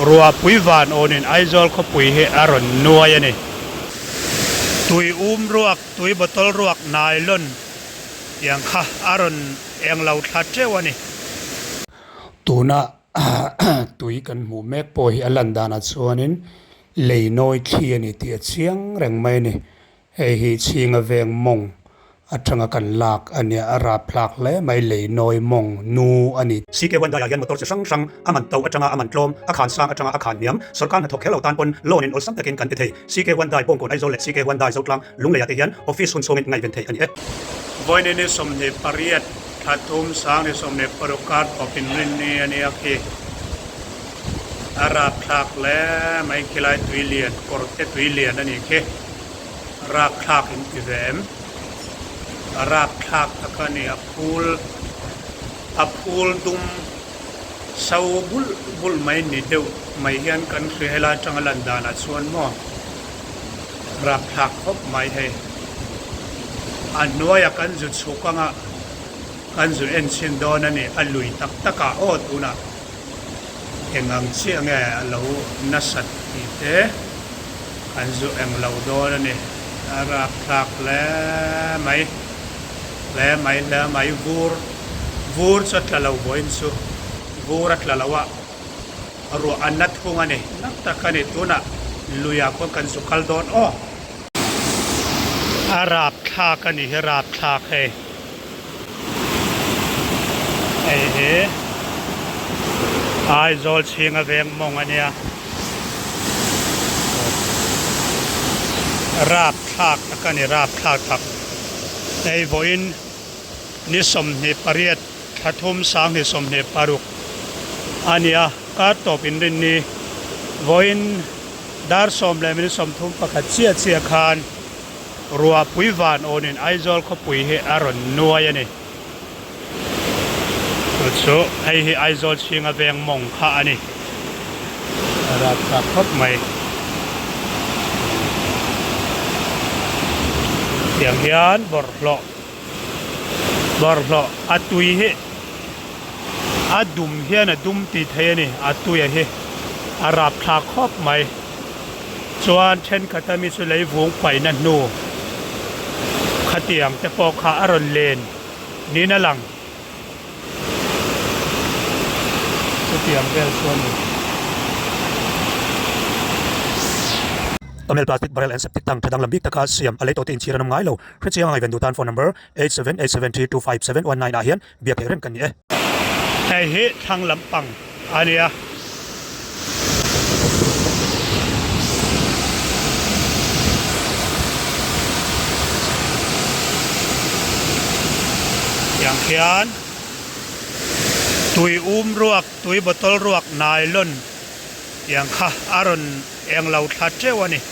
รัวปุยหวานโอนินไอจอลเขาปุยให้อร่อยนัวยันนี่ตุยรวกตุยบตลรวกนายล้นอย่างข้าอร่อยอย่างเราทัดเจ้าวันนี้ตูน่ะ ตุยกันหมูแมกปอยอลันดานัดส่วนนี้เลยน้อยเชียนี่เตียเชียงแรงไม่นี่เฮีชิงเวงมงอัตรังกันลากอันเนี้ยราพลักและไม่เลยน้อยมงนูอันนี้ซีเกวันดายยันมตอร์จะสังอามันเตาอัตรังอามันลมอาคารสร้างอัตรังอาคารเนียมสการหัดทกเหล่าตันปนโลนินอลซัมตะกินกันเทยซีเกวันดายปงกอนไอโซเลซีเกวันดายสุดลังลุงเลยยันออฟฟิศคุณโซมินไงเป็นเทยอันนี้วันนี้สมเด็จปริยัติทัดทุ่มสร้างในสมเด็จปรุการปปินรินเนียนี่โอเคอาราพลักและไม่กี่ลายตุยเลียนกอร์เตตุยเลียนนั่นเองเคราพลักอินทิเวมราพลักตะกันนี่อพูลดุมสาวบุลไม่นิดเดียวไม่เห็นกันคือเฮลาจังลันดานัดส่วนมั่วราพลักพบไม่ให้อันนัวอยากกันจุดสุกังกันจุดเอ็นชินโดนั่นนี่อลุยตักกะโอตุนะเอ็งอังเชียงเรานัสัตติเตอันจุเอ็งเราโดนนี่ราพลักแล้วไม่วูร์สัตว์เราบ่อยสุวูร์สัตว์เราว่ารัวอันนัดพงอันนี้นักตะกันนี่ตัวน่ะลุยคนกันสุขัลโดนอ้อราพลักกันนี่ราพลักเฮ้Aizawl Chhinga Veng Mawnga ania Rapthlak takani Rapthlak tak nei voin ni som ni pariat thathum sang ni som ni paruk ania ka topin rin ni voin dar som le min som thum pakhat chia khan ruwa puiwan onin Aizawl kho pui he aron nuai ani soให้Aizawl Chhinga Veng Mawngaอันนี้ราคาครบไหมอย่างเฮียนบอร์หลออัดตุยเฮอัดดุมเฮียนดุมตีเทนี่อัดตุยเฮราคาครบไหมส่วนเช่นขัตมิสุเลยวงไปนั่นนูขัดเตียงแต่ปอกขาอรอนเลนนี่นั่นหลังyang version Tamil plastic barrel and septic tank pedang lambik taka siam alay to tin chira nam ngai lo khrichiang ai vendutan phone number 8787325719 ahian biak herem kan ni ai he thang lampang ania yang khianตุยรวกตุยบตลรวกนายล้นอย่างข้าอารอนอย่างเราทัดเจ้าวันนี้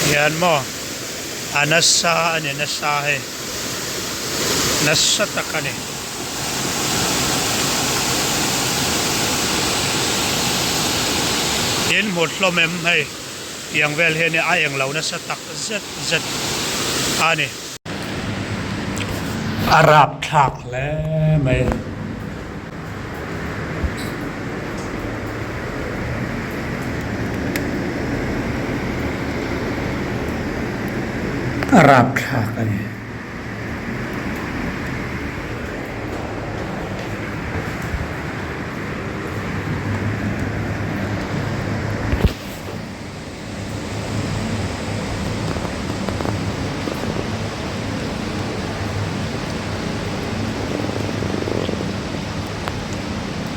เห็นมั้ยอันนัสซาอันนี้นัสซาให้นัสซาตะกันนี่เห็นหมดลมเอ็มให้อย่างเวลเห็นเนี่ยไออย่างเรานัสซาตักเจ็ดอันนี้อาราพลักแล้วไหมราพลักอันนี้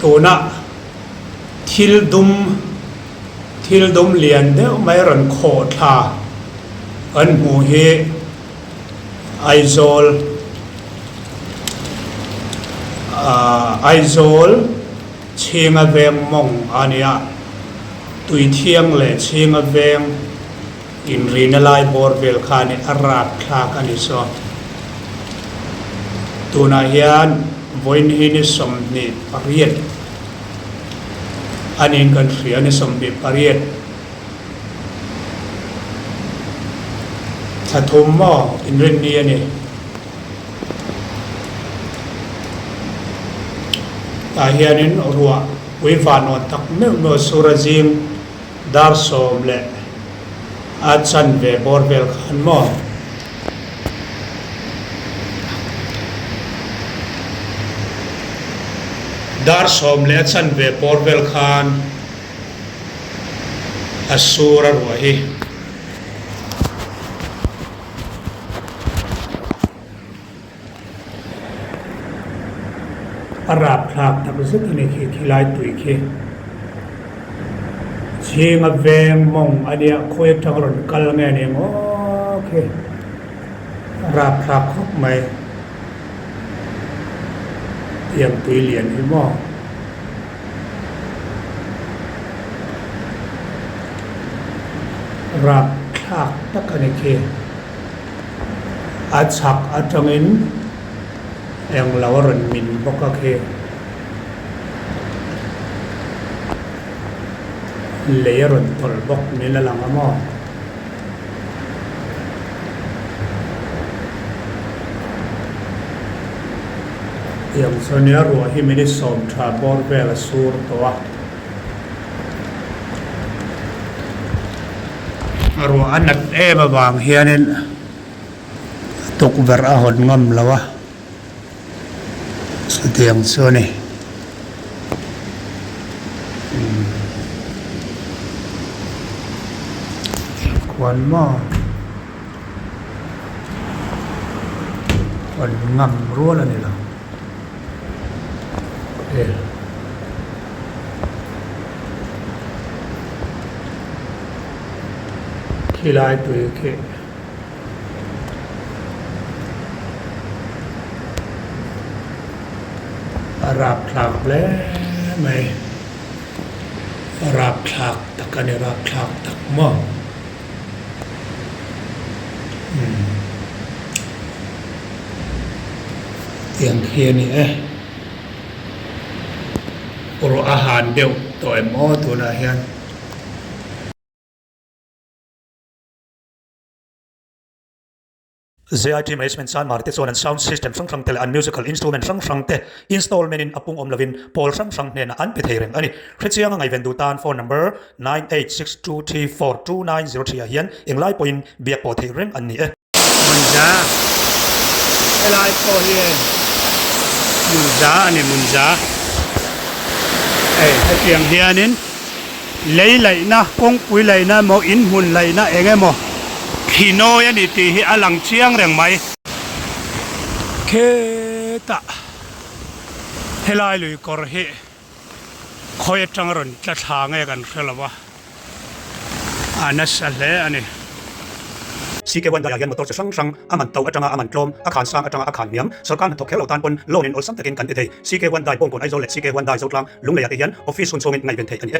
ตัวน่ะทิลดุมเลียนเดียวไม่รันโคตาอันหูเฮAizawl Chhinga Veng Mawngaอันนี้ตุยเทียงเลยChhinga Vengอินรีนาไลบอร์เวลคานี่ราพลักอันนี้สอนตัวน่ะเฮียนวันนี้นี่สมนิปริยัติอันนี้กันเสียนี่สมนิปริยัติถ้าทุ่มหม้ออินเรนเนียนี่ตาเฮียนินรัว ปุยฟานอนตักเมื่อโนสุรจิงดาร์สอมเล่อาจันเวบอร์เวลขันมอดาร์สอมเล่อาจันเวบอร์เวลขันอัสซูรรัวฮีอาราบพลากตักซึกนี่คือที่ไล่ตุยคือชิงเวงมงอันเดียคุยจังรนกัลเงนี่โอเคอาราบพลากครบไหมเตรียมตุยเหรียญให้หม้ออาราบพลากตักนี่คืออาชักอาจังอินyang lawaran min boka ke layaran tol bok nila lang amo yang sonia ruwa himini som tra bor bela sur towa ruwa anak ema bang hianin tuk ver ahon ngam lawa Setiang sone Kuan mo Kuan ngam rua lah nila Kilai tu ke Rapthlak le mai Rapthlak takane Rapthlak tak mo tiang khia ni oro ahan deuh toi mo tu na hian ZIT Management San Marte Zone and Sound System Frang Tele and Musical Instrument Frang Te Installment in Apung Omlavin Paul Frang Nena and Petering Ani Khrichiang ngai vendutan phone number 9862342903 hian inglai point biak po thei reng ani munja elai po hian munja ani munja tiang hianin leilai na kong pui lai na mo in hun lai na engemo Hino yan iti hi alang chiang reng mai Keta Helai lui kor hi Khoy chang ron tla thangay kan khelawa Anas ale ani Sike wan dayan motor sa sang aman taw atanga aman tlom akhan sang atanga akhan miam sarkan thok khelo tan pon lonin ol sam takin kan ite Sike wan dai pong kon Aizawl Sike wan dai Thil lunglaya yan office kun songin ngai ben thei ani